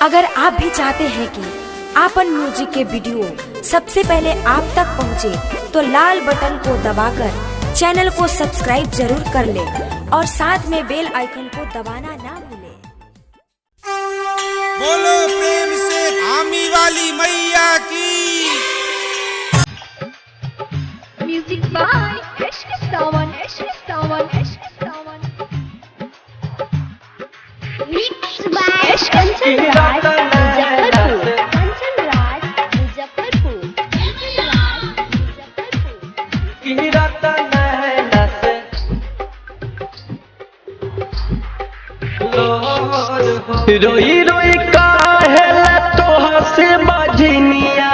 अगर आप भी चाहते हैं कि आपन म्यूजिक के वीडियो सबसे पहले आप तक पहुंचे, तो लाल बटन को दबाकर चैनल को सब्सक्राइब जरूर कर ले और साथ में बेल आइकन को दबाना ना भूले। बोलो प्रेम से आमी वाली मैया की। म्यूजिक बाय एशके सावन मिक्स बाय कंचन राज मुजफ्फरपुर रोई रोई काहेला तोहा से बजनिया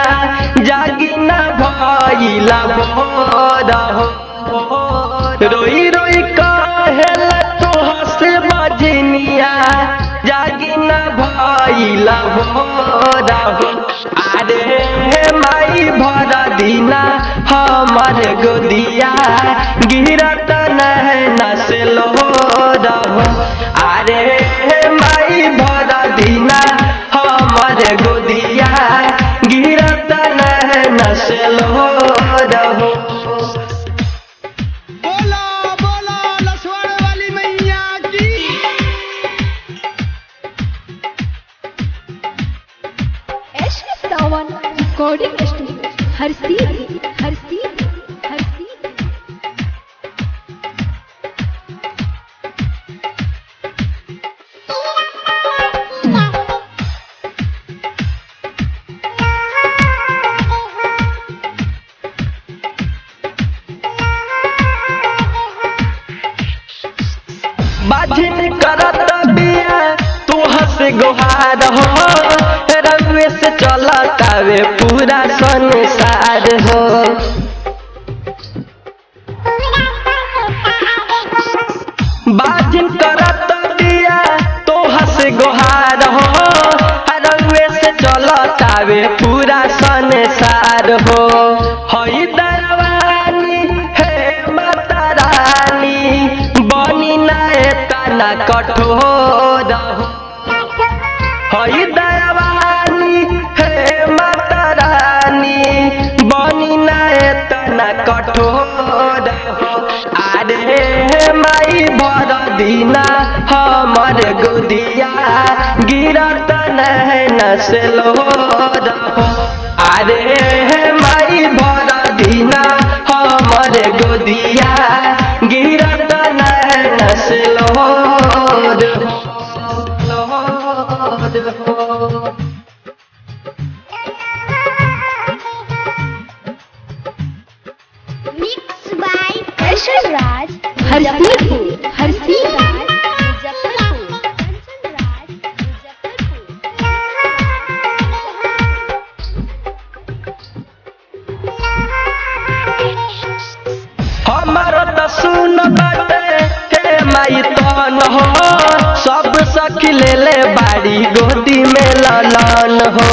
जागी ना भइला भोर हो। रोई रोई काहेला तोहा से बजनिया जागी ना भइला भोर हो। अरे माई भरा दीना हमार गोदिया गिरत नैना से लोर हो। अरे माई भरा दीना हमार गोदिया गिरत नैना से लोर हो। बोलो बोलो लक्ष्मण वाली मैया की। एशके सावन रिकॉर्डिंग स्टूडियो हर सीधी बाझिन करत बिया तू हंस गोहार हो। रंगवे से चलतावे पूरा संसार हो। बाझिन करत बिया तू हंस गोहार हो। रंगवे से चलतावे पूरा संसार हो। हई दरवानी हे माता रानी बनी नाए तना कठोर हो। हई दयावानी हे माता रानी बनी नाए तना कठोर हो। अरे माई भर दीना हमर गोदिया गिरत नैना से लोर हो। अरे माई भर दीना हमर गोदिया गिरत नैना से लोर हो। मिक्स बाय कंचन राज हर सीधी मुजफ्फरपुर कंचन राज हमार त सुन बाटे हे माई तन हो। सब सखी ले ले बाड़ी गोदी में ललन हो।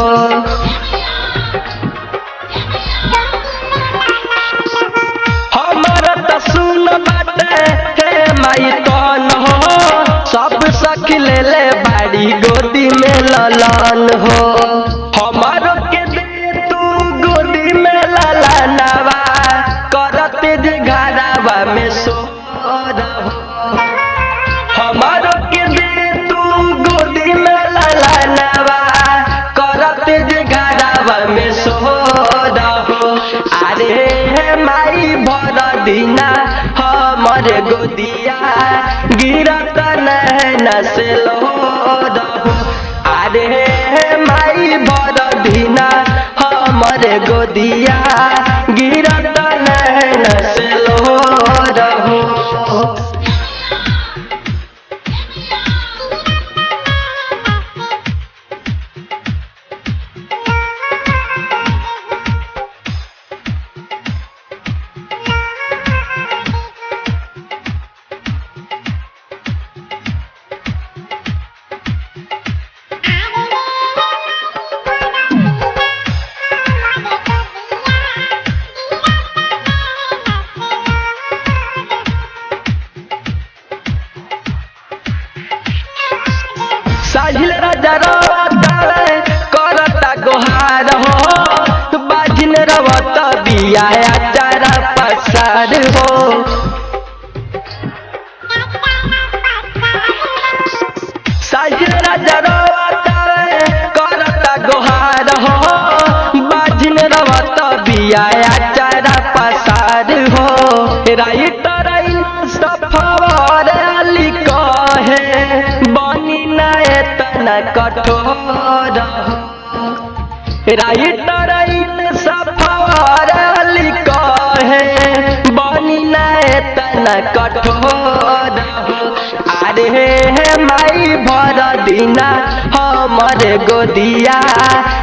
हमार त सुन बाटे हे माई तन हो। सब सखी ले ले बाड़ी गोदी में ललन हो। हमारो के दे तू गोदी में ललनवा करत जे घरवा में सोर हो। हमारो के दे तू गोदी में ललनवा करत जे घरवा में सोर हो। अरे माई भर दीना हमर गोदिया गिरत नैना से लोर हो। अरे माई भर दीना हमर गोदिया गिरत नैना से लोर हो। साहिल राजा राता बिया चारा पसार हो। साहिल राजा रोवतावे करता गोहार हो, बाजिन रोवत बिया चारा पसार हो। राइटर सफर अली कहे बनी ना एतना कठोर हो। राइटर सफर अली कहे बनी ना एतना कठोर हो। अरे माई भर दिना हमरे गोदिया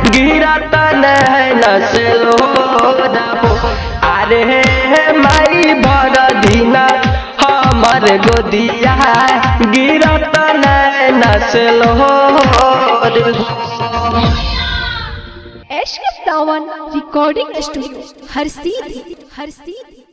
गिरत नैन से लोर हो। अरे माई भर दिना हमर गोदिया गिरत नैन से लोर हो। इश्क सावन रिकॉर्डिंग स्टूडियो हर सीधी।